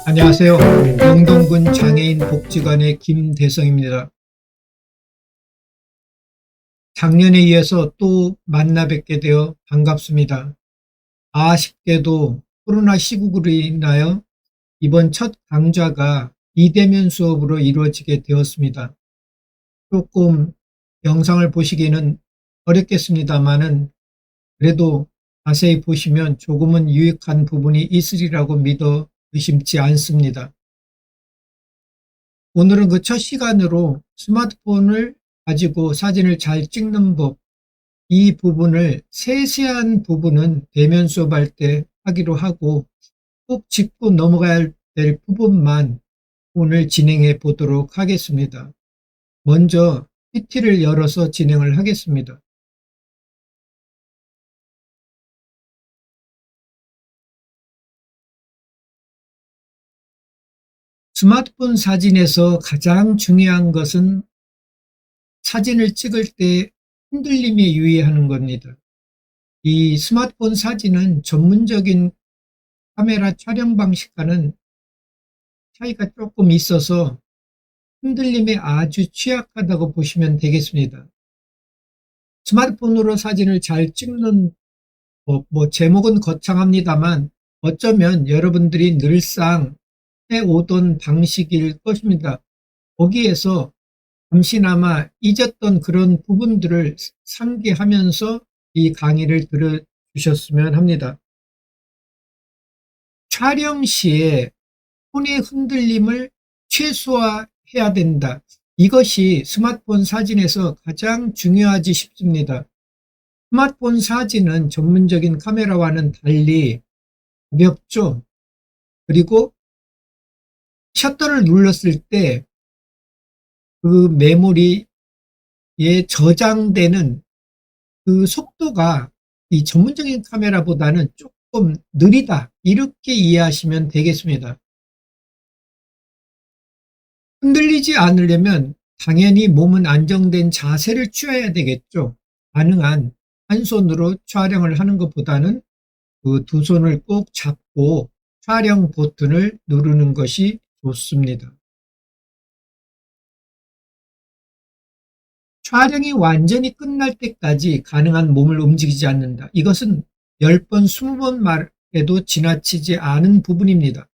안녕하세요. 영동군 장애인 복지관의 김대성입니다. 작년에 이어서 또 만나 뵙게 되어 반갑습니다. 아쉽게도 코로나 시국으로 인하여 이번 첫 강좌가 비대면 수업으로 이루어지게 되었습니다. 조금 영상을 보시기에는 어렵겠습니다만은 그래도 자세히 보시면 조금은 유익한 부분이 있으리라고 믿어 의심치 않습니다. 오늘은 그 첫 시간으로 스마트폰을 가지고 사진을 잘 찍는 법, 이 부분을 세세한 부분은 대면 수업할 때 하기로 하고 꼭 짚고 넘어가야 될 부분만 오늘 진행해 보도록 하겠습니다. 먼저 PT를 열어서 진행을 하겠습니다. 스마트폰 사진에서 가장 중요한 것은 사진을 찍을 때 흔들림에 유의하는 겁니다. 이 스마트폰 사진은 전문적인 카메라 촬영 방식과는 차이가 조금 있어서 흔들림에 아주 취약하다고 보시면 되겠습니다. 스마트폰으로 사진을 잘 찍는 법, 제목은 거창합니다만 어쩌면 여러분들이 늘상 해오던 방식일 것입니다. 거기에서 잠시나마 잊었던 그런 부분들을 상기하면서 이 강의를 들어주셨으면 합니다. 촬영 시에 손의 흔들림을 최소화해야 된다. 이것이 스마트폰 사진에서 가장 중요하지 싶습니다. 스마트폰 사진은 전문적인 카메라와는 달리 가볍죠. 그리고 셔터를 눌렀을 때 그 메모리에 저장되는 그 속도가 이 전문적인 카메라보다는 조금 느리다. 이렇게 이해하시면 되겠습니다. 흔들리지 않으려면 당연히 몸은 안정된 자세를 취해야 되겠죠. 가능한 한 손으로 촬영을 하는 것보다는 그 두 손을 꼭 잡고 촬영 버튼을 누르는 것이 좋습니다. 촬영이 완전히 끝날 때까지 가능한 몸을 움직이지 않는다. 이것은 10번, 20번 말해도 지나치지 않은 부분입니다.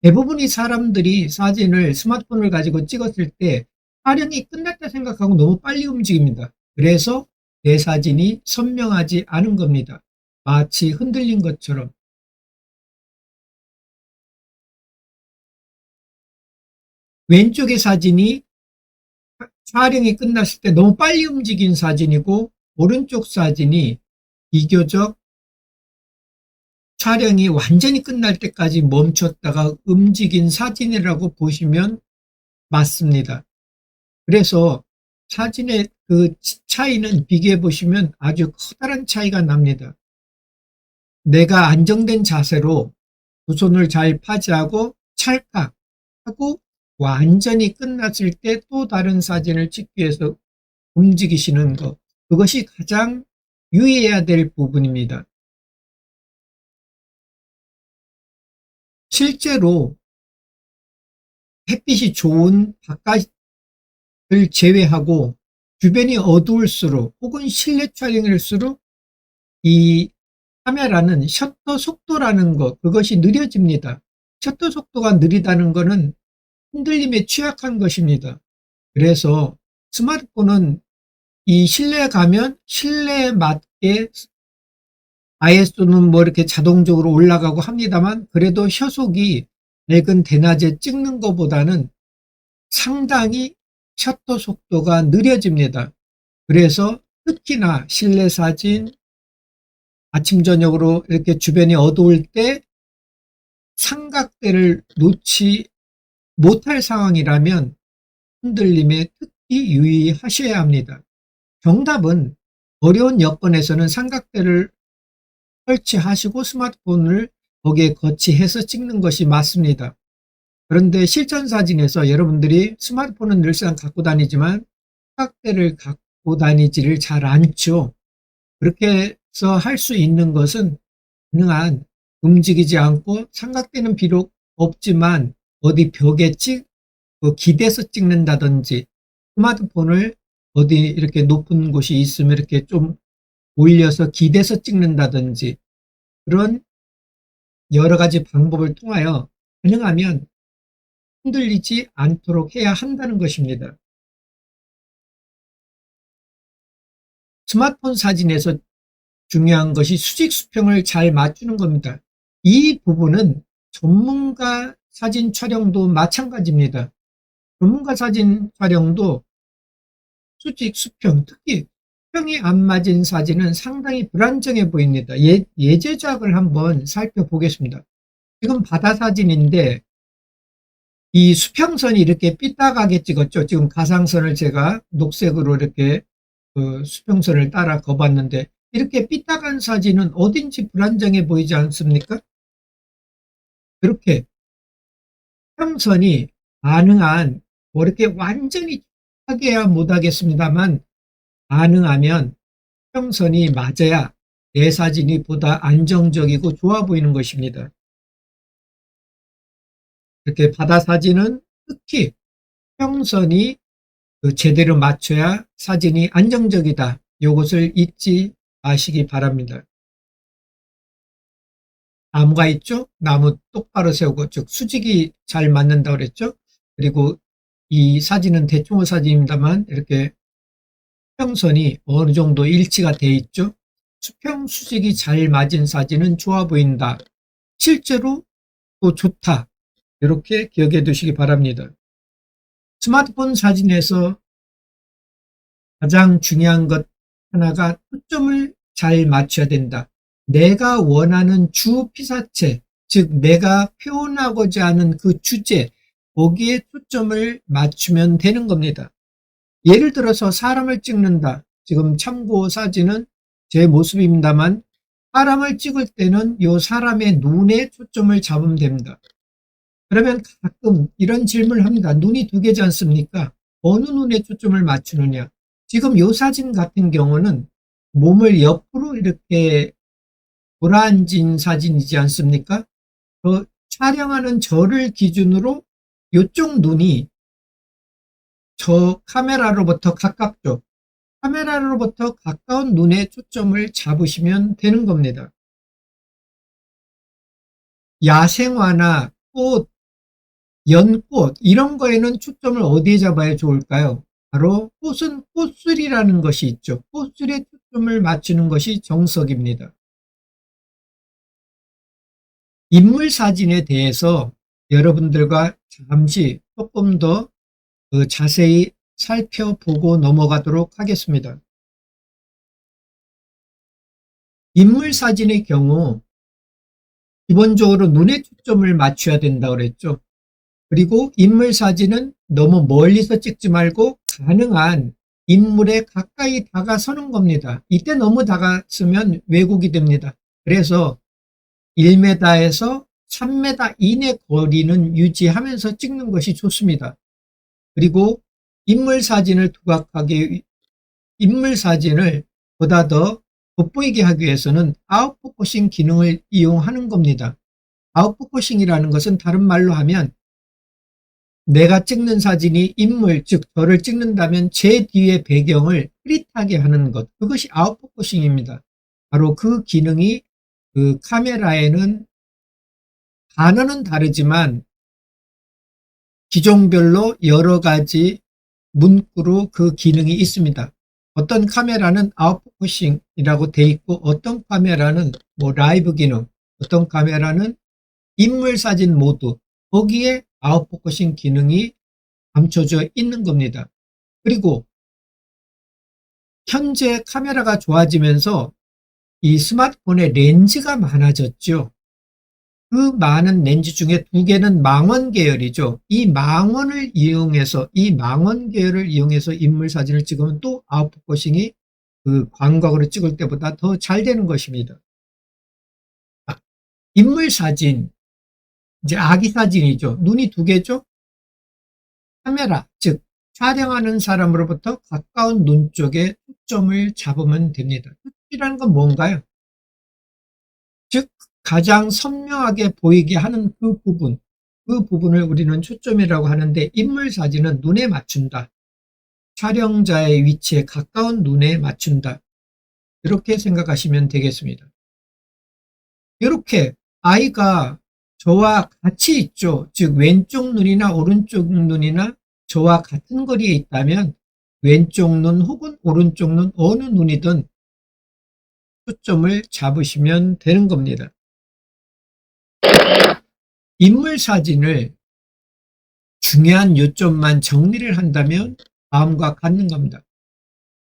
대부분의 사람들이 사진을 스마트폰을 가지고 찍었을 때 촬영이 끝났다 생각하고 너무 빨리 움직입니다. 그래서 내 사진이 선명하지 않은 겁니다. 마치 흔들린 것처럼. 왼쪽의 사진이 촬영이 끝났을 때 너무 빨리 움직인 사진이고 오른쪽 사진이 비교적 촬영이 완전히 끝날 때까지 멈췄다가 움직인 사진이라고 보시면 맞습니다. 그래서 사진의 그 차이는 비교해 보시면 아주 커다란 차이가 납니다. 내가 안정된 자세로 두 손을 잘 파지하고 찰칵하고 완전히 끝났을 때 또 다른 사진을 찍기 위해서 움직이시는 것, 그것이 가장 유의해야 될 부분입니다. 실제로 햇빛이 좋은 바깥을 제외하고 주변이 어두울수록 혹은 실내 촬영일수록 이 카메라는 셔터 속도라는 것, 그것이 느려집니다. 셔터 속도가 느리다는 것은 흔들림에 취약한 것입니다. 그래서 스마트폰은 이 실내에 가면 실내에 맞게 ISO는 이렇게 자동적으로 올라가고 합니다만 그래도 효속이 밝은 대낮에 찍는 것보다는 상당히 셔터 속도가 느려집니다. 그래서 특히나 실내 사진, 아침 저녁으로 이렇게 주변이 어두울 때 삼각대를 놓지 못할 상황이라면 흔들림에 특히 유의하셔야 합니다. 정답은 어려운 여건에서는 삼각대를 설치하시고 스마트폰을 거기에 거치해서 찍는 것이 맞습니다. 그런데 실전 사진에서 여러분들이 스마트폰은 늘상 갖고 다니지만 삼각대를 갖고 다니지를 잘 않죠. 그렇게 해서 할 수 있는 것은 가능한 움직이지 않고 삼각대는 비록 없지만 어디 벽에 기대서 찍는다든지 스마트폰을 어디 이렇게 높은 곳이 있으면 이렇게 좀 올려서 기대서 찍는다든지 그런 여러 가지 방법을 통하여 가능하면 흔들리지 않도록 해야 한다는 것입니다. 스마트폰 사진에서 중요한 것이 수직 수평을 잘 맞추는 겁니다. 이 부분은 전문가 사진 촬영도 마찬가지입니다. 전문가 사진 촬영도 수직 수평, 특히 수평이 안 맞은 사진은 상당히 불안정해 보입니다. 예제작을 한번 살펴보겠습니다. 지금 바다 사진인데 이 수평선이 이렇게 삐딱하게 찍었죠. 지금 가상선을 제가 녹색으로 이렇게 수평선을 따라 거봤는데 이렇게 삐딱한 사진은 어딘지 불안정해 보이지 않습니까? 이렇게 수평선이 가능한 뭐 이렇게 완전히 하게야 못하겠습니다만 가능하면 수평선이 맞아야 내 사진이 보다 안정적이고 좋아 보이는 것입니다. 이렇게 바다 사진은 특히 수평선이 제대로 맞춰야 사진이 안정적이다. 이것을 잊지 마시기 바랍니다. 나무가 있죠? 나무 똑바로 세우고 즉 수직이 잘 맞는다고 그랬죠? 그리고 이 사진은 대충의 사진입니다만 이렇게 수평선이 어느 정도 일치가 돼 있죠? 수평 수직이 잘 맞은 사진은 좋아 보인다. 실제로 또 좋다. 이렇게 기억해 두시기 바랍니다. 스마트폰 사진에서 가장 중요한 것 하나가 초점을 잘 맞춰야 된다. 내가 원하는 주 피사체, 즉 내가 표현하고자 하는 그 주제, 거기에 초점을 맞추면 되는 겁니다. 예를 들어서 사람을 찍는다. 지금 참고 사진은 제 모습입니다만 사람을 찍을 때는 이 사람의 눈에 초점을 잡으면 됩니다. 그러면 가끔 이런 질문을 합니다. 눈이 두 개지 않습니까? 어느 눈에 초점을 맞추느냐? 지금 이 사진 같은 경우는 몸을 옆으로 이렇게 돌아앉은 사진이지 않습니까? 촬영하는 저를 기준으로 이쪽 눈이 저 카메라로부터 가깝죠. 카메라로부터 가까운 눈에 초점을 잡으시면 되는 겁니다. 야생화나 꽃, 연꽃 이런 거에는 초점을 어디에 잡아야 좋을까요? 바로 꽃은 꽃술이라는 것이 있죠. 꽃술에 초점을 맞추는 것이 정석입니다. 인물 사진에 대해서 여러분들과 잠시 조금 더 자세히 살펴보고 넘어가도록 하겠습니다. 인물 사진의 경우 기본적으로 눈에 초점을 맞춰야 된다고 그랬죠. 그리고 인물 사진은 너무 멀리서 찍지 말고 가능한 인물에 가까이 다가서는 겁니다. 이때 너무 다가서면 왜곡이 됩니다. 그래서 1m에서 3m 이내 거리는 유지하면서 찍는 것이 좋습니다. 그리고 인물 사진을 보다 더 돋보이게 하기 위해서는 아웃포커싱 기능을 이용하는 겁니다. 아웃포커싱이라는 것은 다른 말로 하면 내가 찍는 사진이 인물, 즉 저를 찍는다면 제 뒤의 배경을 흐릿하게 하는 것, 그것이 아웃포커싱입니다. 바로 그 기능이 그 카메라에는 단어는 다르지만 기종별로 여러 가지 문구로 그 기능이 있습니다. 어떤 카메라는 아웃포커싱이라고 돼 있고 어떤 카메라는 뭐 라이브 기능, 어떤 카메라는 인물 사진 모드, 거기에 아웃포커싱 기능이 감춰져 있는 겁니다. 그리고 현재 카메라가 좋아지면서 이 스마트폰에 렌즈가 많아졌죠. 그 많은 렌즈 중에 두 개는 망원 계열이죠. 이 망원 계열을 이용해서 인물 사진을 찍으면 또 아웃포커싱이 그 광각으로 찍을 때보다 더 잘 되는 것입니다. 인물 사진, 이제 아기 사진이죠. 눈이 두 개죠. 카메라, 즉 촬영하는 사람으로부터 가까운 눈 쪽에 초점을 잡으면 됩니다. 초점이라는 건 뭔가요? 즉 가장 선명하게 보이게 하는 그 부분을 우리는 초점이라고 하는데, 인물 사진은 눈에 맞춘다. 촬영자의 위치에 가까운 눈에 맞춘다. 이렇게 생각하시면 되겠습니다. 이렇게 아이가 저와 같이 있죠. 즉 왼쪽 눈이나 오른쪽 눈이나 저와 같은 거리에 있다면 왼쪽 눈 혹은 오른쪽 눈 어느 눈이든 초점을 잡으시면 되는 겁니다. 인물 사진을 중요한 요점만 정리를 한다면 다음과 같는 겁니다.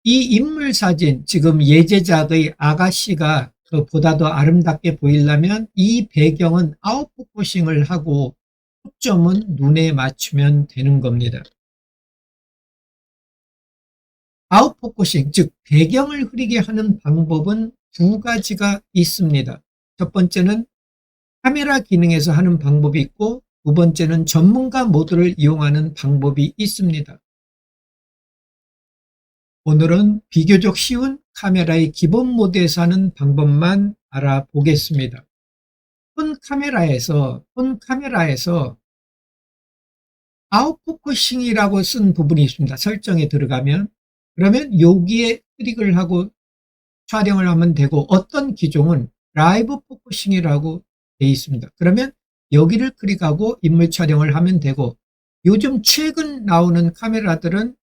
이 인물 사진, 지금 예제작의 아가씨가 보다 더 아름답게 보이려면 이 배경은 아웃포커싱을 하고 초점은 눈에 맞추면 되는 겁니다. 아웃포커싱, 즉 배경을 흐리게 하는 방법은 두 가지가 있습니다. 첫 번째는 카메라 기능에서 하는 방법이 있고, 두 번째는 전문가 모드를 이용하는 방법이 있습니다. 오늘은 비교적 쉬운 카메라의 기본 모드에서 하는 방법만 알아보겠습니다. 폰 카메라에서 아웃포커싱이라고 쓴 부분이 있습니다. 설정에 들어가면, 그러면 여기에 클릭을 하고 촬영을 하면 되고, 어떤 기종은 라이브 포커싱이라고 되어 있습니다. 그러면 여기를 클릭하고 인물 촬영을 하면 되고, 요즘 최근 나오는 카메라들은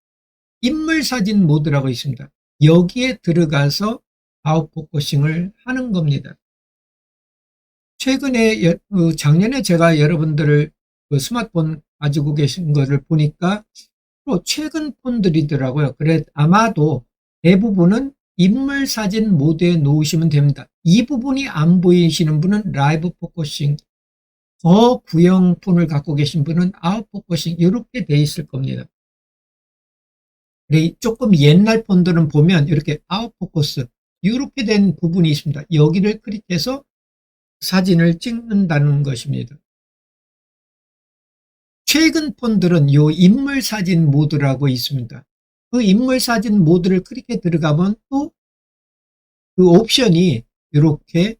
인물 사진 모드라고 있습니다. 여기에 들어가서 아웃포커싱을 하는 겁니다. 최근에 작년에 제가 여러분들을 스마트폰 가지고 계신 것을 보니까 또 최근 폰들이더라고요. 그래 아마도 대부분은 인물 사진 모드에 놓으시면 됩니다. 이 부분이 안 보이시는 분은 라이브 포커싱, 더 구형 폰을 갖고 계신 분은 아웃포커싱 이렇게 돼 있을 겁니다. 조금 옛날 폰들은 보면 이렇게 아웃포커스 이렇게 된 부분이 있습니다. 여기를 클릭해서 사진을 찍는다는 것입니다. 최근 폰들은 이 인물 사진 모드라고 있습니다. 그 인물 사진 모드를 클릭해 들어가면 또 그 옵션이 이렇게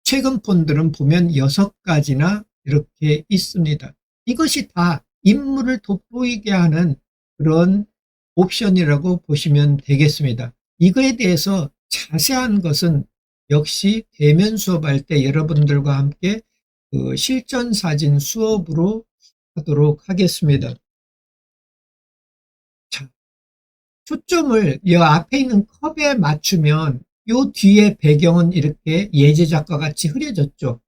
최근 폰들은 보면 6가지나 이렇게 있습니다. 이것이 다 인물을 돋보이게 하는 그런 옵션이라고 보시면 되겠습니다. 이거에 대해서 자세한 것은 역시 대면 수업할 때 여러분들과 함께 그 실전 사진 수업으로 하도록 하겠습니다. 자, 초점을 이 앞에 있는 컵에 맞추면 이 뒤에 배경은 이렇게 예제작과 같이 흐려졌죠.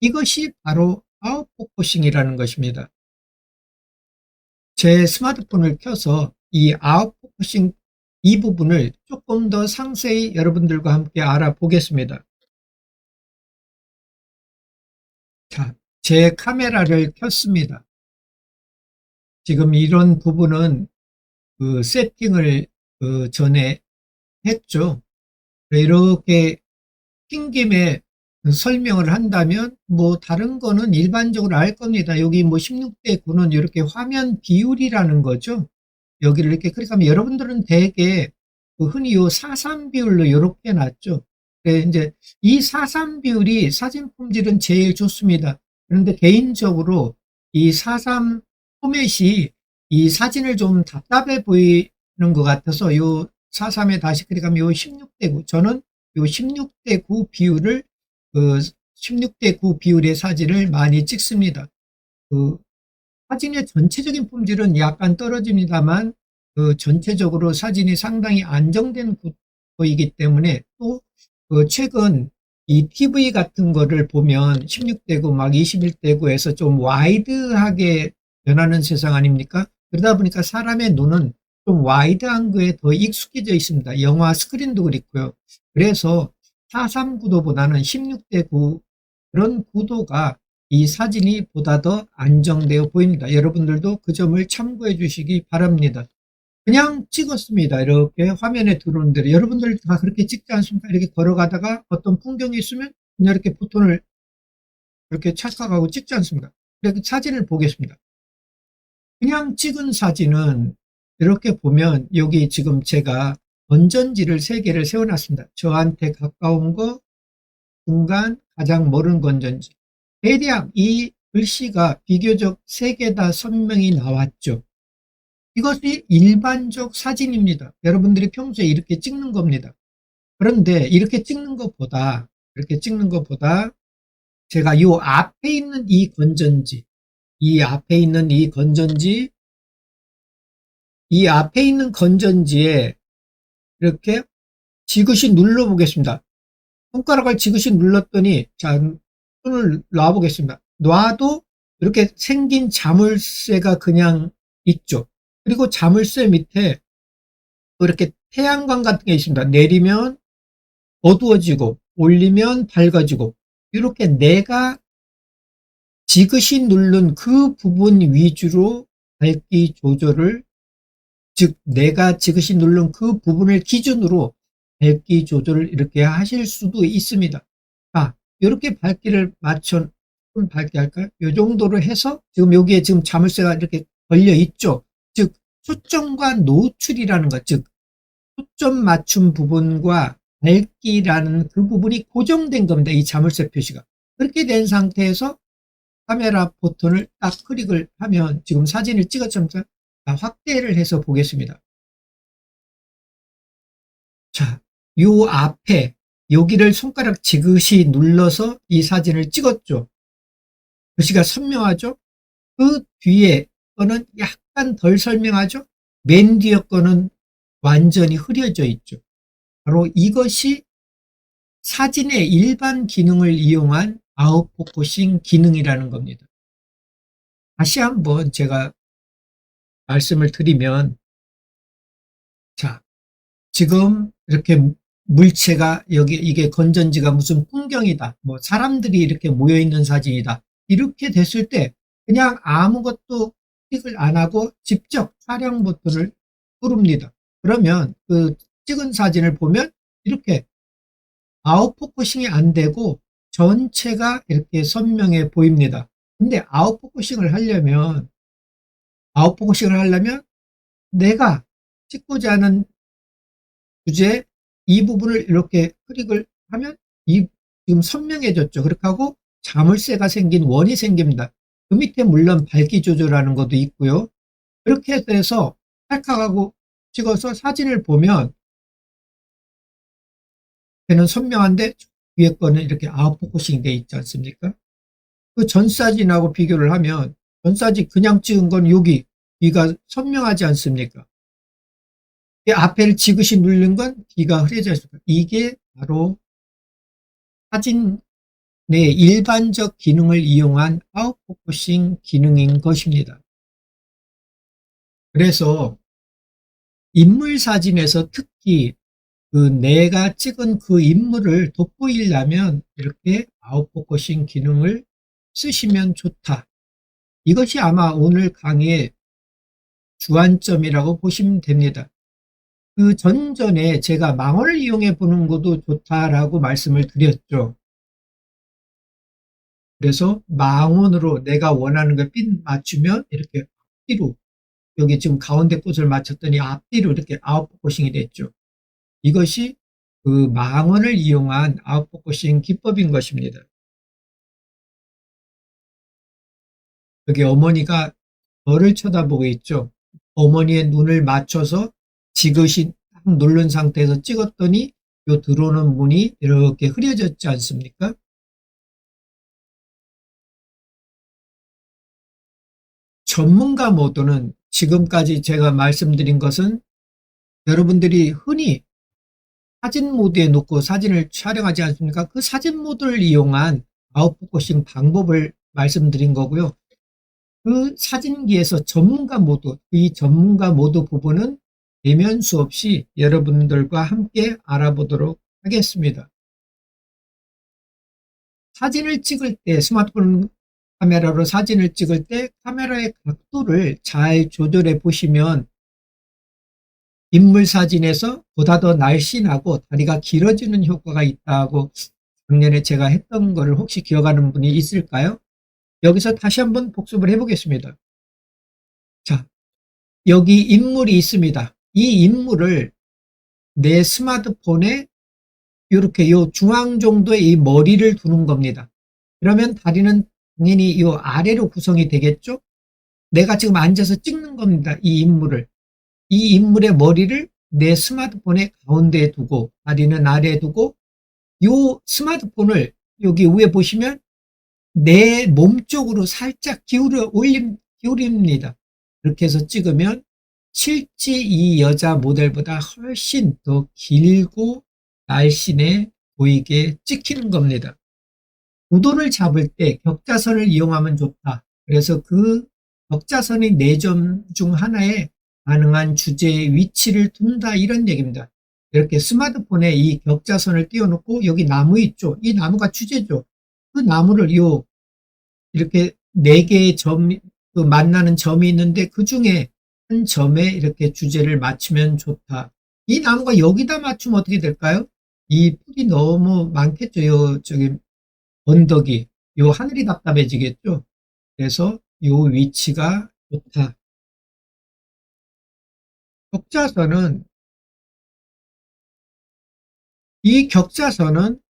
이것이 바로 아웃포커싱이라는 것입니다. 제 스마트폰을 켜서 이 아웃포커싱 이 부분을 조금 더 상세히 여러분들과 함께 알아보겠습니다. 자, 제 카메라를 켰습니다. 지금 이런 부분은 그 세팅을 전에 했죠. 이렇게 킨 김에 설명을 한다면 뭐 다른 거는 일반적으로 알 겁니다. 여기 뭐 16대 9는 이렇게 화면 비율이라는 거죠. 여기를 이렇게 클릭하면 여러분들은 대개 흔히 요 4:3 비율로 이렇게 놨죠. 이제 이 4:3 비율이 사진 품질은 제일 좋습니다. 그런데 개인적으로 이 4:3 포맷이 이 사진을 좀 답답해 보이는 것 같아서 요 4:3에 다시 클릭하면 요 16대 9, 저는 요 16대 9 비율을 16대 9 비율의 사진을 많이 찍습니다. 사진의 전체적인 품질은 약간 떨어집니다만 전체적으로 사진이 상당히 안정된 구도이기 때문에, 또 최근 이 TV 같은 거를 보면 16대 9 막 21대 9에서 좀 와이드하게 변하는 세상 아닙니까? 그러다 보니까 사람의 눈은 좀 와이드한 거에 더 익숙해져 있습니다. 영화 스크린도 그렇고요. 그래서 4:3 구도보다는 16대 9 그런 구도가 이 사진이 보다 더 안정되어 보입니다. 여러분들도 그 점을 참고해 주시기 바랍니다. 그냥 찍었습니다. 이렇게 화면에 들어오는 대로. 여러분들 다 그렇게 찍지 않습니까? 이렇게 걸어가다가 어떤 풍경이 있으면 그냥 이렇게 버튼을 이렇게 착각하고 찍지 않습니까? 이렇게 사진을 보겠습니다. 그냥 찍은 사진은 이렇게 보면 여기 지금 제가 건전지를 3개를 세워놨습니다. 저한테 가까운 거, 중간, 가장 멀은 건전지. 대략 이 글씨가 비교적 3개 다 선명히 나왔죠. 이것이 일반적 사진입니다. 여러분들이 평소에 이렇게 찍는 겁니다. 그런데 이렇게 찍는 것보다 제가 요 앞에 있는 이 건전지, 이 앞에 있는 이 건전지, 이 앞에 있는 건전지에 이렇게 지그시 눌러 보겠습니다. 손가락을 지그시 눌렀더니, 자, 손을 놔 보겠습니다. 놔도 이렇게 생긴 자물쇠가 그냥 있죠. 그리고 자물쇠 밑에 또 이렇게 태양광 같은 게 있습니다. 내리면 어두워지고 올리면 밝아지고, 이렇게 내가 지그시 누른 그 부분 위주로 밝기 조절을, 즉 내가 지그시 누른 그 부분을 기준으로 밝기 조절을 이렇게 하실 수도 있습니다. 아, 이렇게 밝기를 맞춰, 좀 밝게 할까요? 이 정도로 해서 지금 여기에 지금 자물쇠가 이렇게 걸려 있죠. 즉 초점과 노출이라는 것, 즉 초점 맞춤 부분과 밝기라는 그 부분이 고정된 겁니다. 이 자물쇠 표시가. 그렇게 된 상태에서 카메라 버튼을 딱 클릭을 하면 지금 사진을 찍었죠. 확대를 해서 보겠습니다. 자, 요 앞에 여기를 손가락 지그시 눌러서 이 사진을 찍었죠. 글씨가 선명하죠. 그 뒤에 거는 약간 덜 선명하죠. 맨 뒤에 거는 완전히 흐려져 있죠. 바로 이것이 사진의 일반 기능을 이용한 아웃포커싱 기능이라는 겁니다. 다시 한번 제가 말씀을 드리면, 자, 지금 이렇게 물체가 여기, 이게 건전지가 무슨 풍경이다, 뭐 사람들이 이렇게 모여 있는 사진이다, 이렇게 됐을 때 그냥 아무것도 클릭을 안 하고 직접 촬영 버튼을 누릅니다. 그러면 그 찍은 사진을 보면 이렇게 아웃포커싱이 안 되고 전체가 이렇게 선명해 보입니다. 근데 아웃포커싱을 하려면 내가 찍고자 하는 주제, 이 부분을 이렇게 클릭을 하면 이 지금 선명해졌죠. 그렇게 하고 자물쇠가 생긴 원이 생깁니다. 그 밑에 물론 밝기 조절하는 것도 있고요. 그렇게 해서 찰칵하고 찍어서 사진을 보면 걔는 선명한데 위에 거는 이렇게 아웃포커싱 돼 있지 않습니까? 그 전 사진하고 비교를 하면 전 사진 그냥 찍은 건 여기 뒤가 선명하지 않습니까? 앞에를 지그시 누른 건 뒤가 흐려져 있습니다. 이게 바로 사진 내 일반적 기능을 이용한 아웃포커싱 기능인 것입니다. 그래서 인물 사진에서 특히 그 내가 찍은 그 인물을 돋보이려면 이렇게 아웃포커싱 기능을 쓰시면 좋다. 이것이 아마 오늘 강의의 주안점이라고 보시면 됩니다. 그 전전에 제가 망원을 이용해 보는 것도 좋다라고 말씀을 드렸죠. 그래서 망원으로 내가 원하는 걸 핀 맞추면 이렇게 앞뒤로, 여기 지금 가운데 꽃을 맞췄더니 앞뒤로 이렇게 아웃포커싱이 됐죠. 이것이 그 망원을 이용한 아웃포커싱 기법인 것입니다. 여기 어머니가 저를 쳐다보고 있죠. 어머니의 눈을 맞춰서 지그시 딱 누른 상태에서 찍었더니 요 들어오는 문이 이렇게 흐려졌지 않습니까? 전문가 모드는 지금까지 제가 말씀드린 것은 여러분들이 흔히 사진 모드에 놓고 사진을 촬영하지 않습니까? 그 사진 모드를 이용한 아웃포커싱 방법을 말씀드린 거고요. 그 사진기에서 전문가 모드, 이 전문가 모드 부분은 대면수 없이 여러분들과 함께 알아보도록 하겠습니다. 사진을 찍을 때, 스마트폰 카메라로 사진을 찍을 때 카메라의 각도를 잘 조절해 보시면 인물 사진에서 보다 더 날씬하고 다리가 길어지는 효과가 있다고 작년에 제가 했던 거를 혹시 기억하는 분이 있을까요? 여기서 다시 한번 복습을 해보겠습니다. 자, 여기 인물이 있습니다. 이 인물을 내 스마트폰에 이렇게 요 중앙 정도의 이 머리를 두는 겁니다. 그러면 다리는 당연히 요 아래로 구성이 되겠죠? 내가 지금 앉아서 찍는 겁니다. 이 인물을. 이 인물의 머리를 내 스마트폰의 가운데에 두고 다리는 아래에 두고 요 스마트폰을 여기 위에 보시면 내 몸 쪽으로 살짝 기울입니다. 그렇게 해서 찍으면 실제 이 여자 모델보다 훨씬 더 길고 날씬해 보이게 찍히는 겁니다. 구도를 잡을 때 격자선을 이용하면 좋다. 그래서 그 격자선의 4점 중 하나에 가능한 주제의 위치를 둔다 이런 얘기입니다. 이렇게 스마트폰에 이 격자선을 띄워놓고 여기 나무 있죠. 이 나무가 주제죠. 그 나무를 이렇게 4개의 그 만나는 점이 있는데 그 중에 한 점에 이렇게 주제를 맞추면 좋다. 이 나무가 여기다 맞추면 어떻게 될까요? 이 풀이 너무 많겠죠. 저기 언덕이. 하늘이 답답해지겠죠. 그래서 위치가 좋다. 격자선은 이 격자선은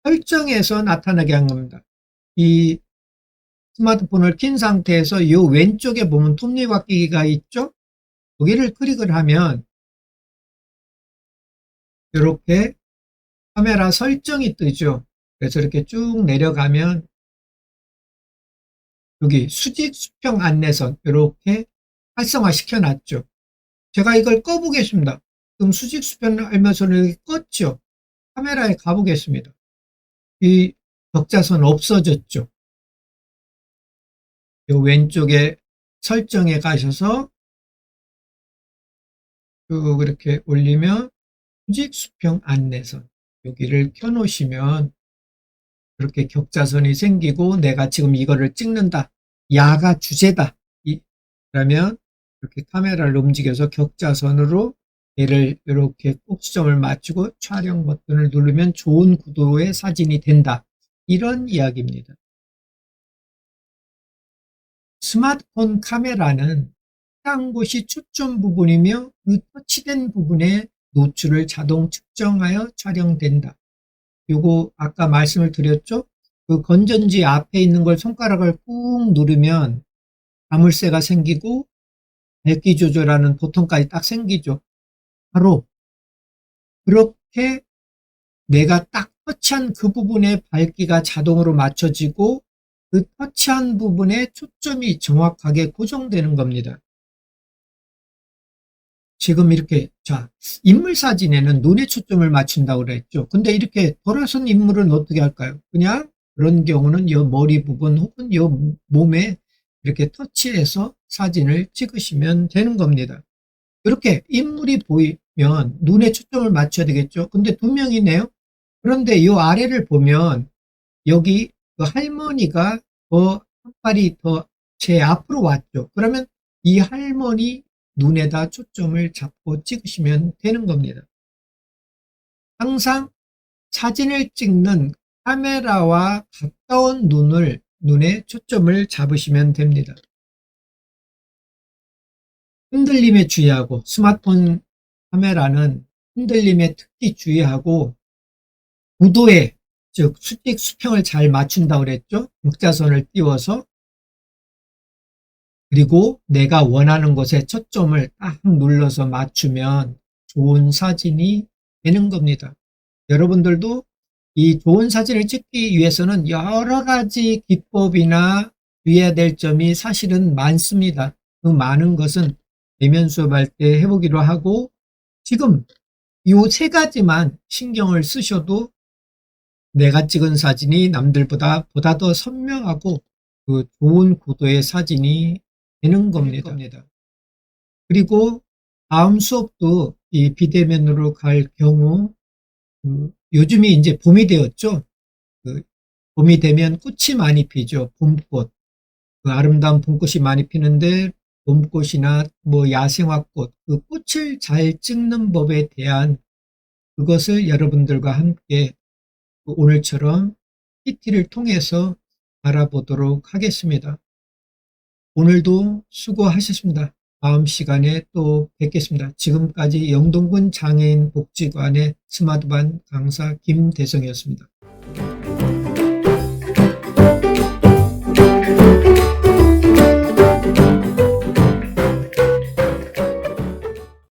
설정에서 나타나게 한 겁니다. 이 스마트폰을 킨 상태에서 이 왼쪽에 보면 톱니바퀴가 있죠? 거기를 클릭을 하면 이렇게 카메라 설정이 뜨죠. 그래서 이렇게 쭉 내려가면 여기 수직 수평 안내선 이렇게 활성화 시켜놨죠. 제가 이걸 꺼보겠습니다. 그럼 수직 수평 안내선을 껐죠. 카메라에 가보겠습니다. 이 격자선 없어졌죠. 이 왼쪽에 설정에 가셔서 쭉 이렇게 올리면 수직 수평 안내선 여기를 켜놓으시면 이렇게 격자선이 생기고 내가 지금 이거를 찍는다. 야가 주제다. 그러면 이렇게 카메라를 움직여서 격자선으로 얘를 이렇게 꼭지점을 맞추고 촬영 버튼을 누르면 좋은 구도의 사진이 된다. 이런 이야기입니다. 스마트폰 카메라는 한 곳이 초점 부분이며 그 터치된 부분의 노출을 자동 측정하여 촬영된다. 요거 아까 말씀을 드렸죠? 그 건전지 앞에 있는 걸 손가락을 꾹 누르면 자물쇠가 생기고 밝기 조절하는 버튼까지 딱 생기죠. 바로 그렇게 내가 딱 터치한 그 부분의 밝기가 자동으로 맞춰지고 그 터치한 부분에 초점이 정확하게 고정되는 겁니다. 지금 이렇게 인물 사진에는 눈에 초점을 맞춘다고 그랬죠. 근데 이렇게 돌아선 인물은 어떻게 할까요? 그냥 그런 경우는 이 머리 부분 혹은 이 몸에 이렇게 터치해서 사진을 찍으시면 되는 겁니다. 이렇게 인물이 보이면 눈에 초점을 맞춰야 되겠죠. 근데 2명이네요. 그런데 이 아래를 보면 여기 그 할머니가 한 발이 더 제 앞으로 왔죠. 그러면 이 할머니 눈에다 초점을 잡고 찍으시면 되는 겁니다. 항상 사진을 찍는 카메라와 가까운 눈에 초점을 잡으시면 됩니다. 흔들림에 주의하고 스마트폰 카메라는 흔들림에 특히 주의하고 구도에 즉 수직 수평을 잘 맞춘다고 그랬죠. 격자선을 띄워서 그리고 내가 원하는 곳에 초점을 딱 눌러서 맞추면 좋은 사진이 되는 겁니다. 여러분들도 이 좋은 사진을 찍기 위해서는 여러 가지 기법이나 주의해야 될 점이 사실은 많습니다. 그 많은 것은 대면 수업할 때 해보기로 하고 지금 이 3가지만 신경을 쓰셔도 내가 찍은 사진이 남들보다 더 선명하고 그 좋은 구도의 사진이 되는 겁니다. 그리고 다음 수업도 이 비대면으로 갈 경우 요즘이 이제 봄이 되었죠. 봄이 되면 꽃이 많이 피죠. 봄꽃. 그 아름다운 봄꽃이 많이 피는데 봄꽃이나 야생화꽃, 그 꽃을 잘 찍는 법에 대한 그것을 여러분들과 함께 오늘처럼 PT를 통해서 알아보도록 하겠습니다. 오늘도 수고하셨습니다. 다음 시간에 또 뵙겠습니다. 지금까지 영동군 장애인 복지관의 스마트반 강사 김대성이었습니다.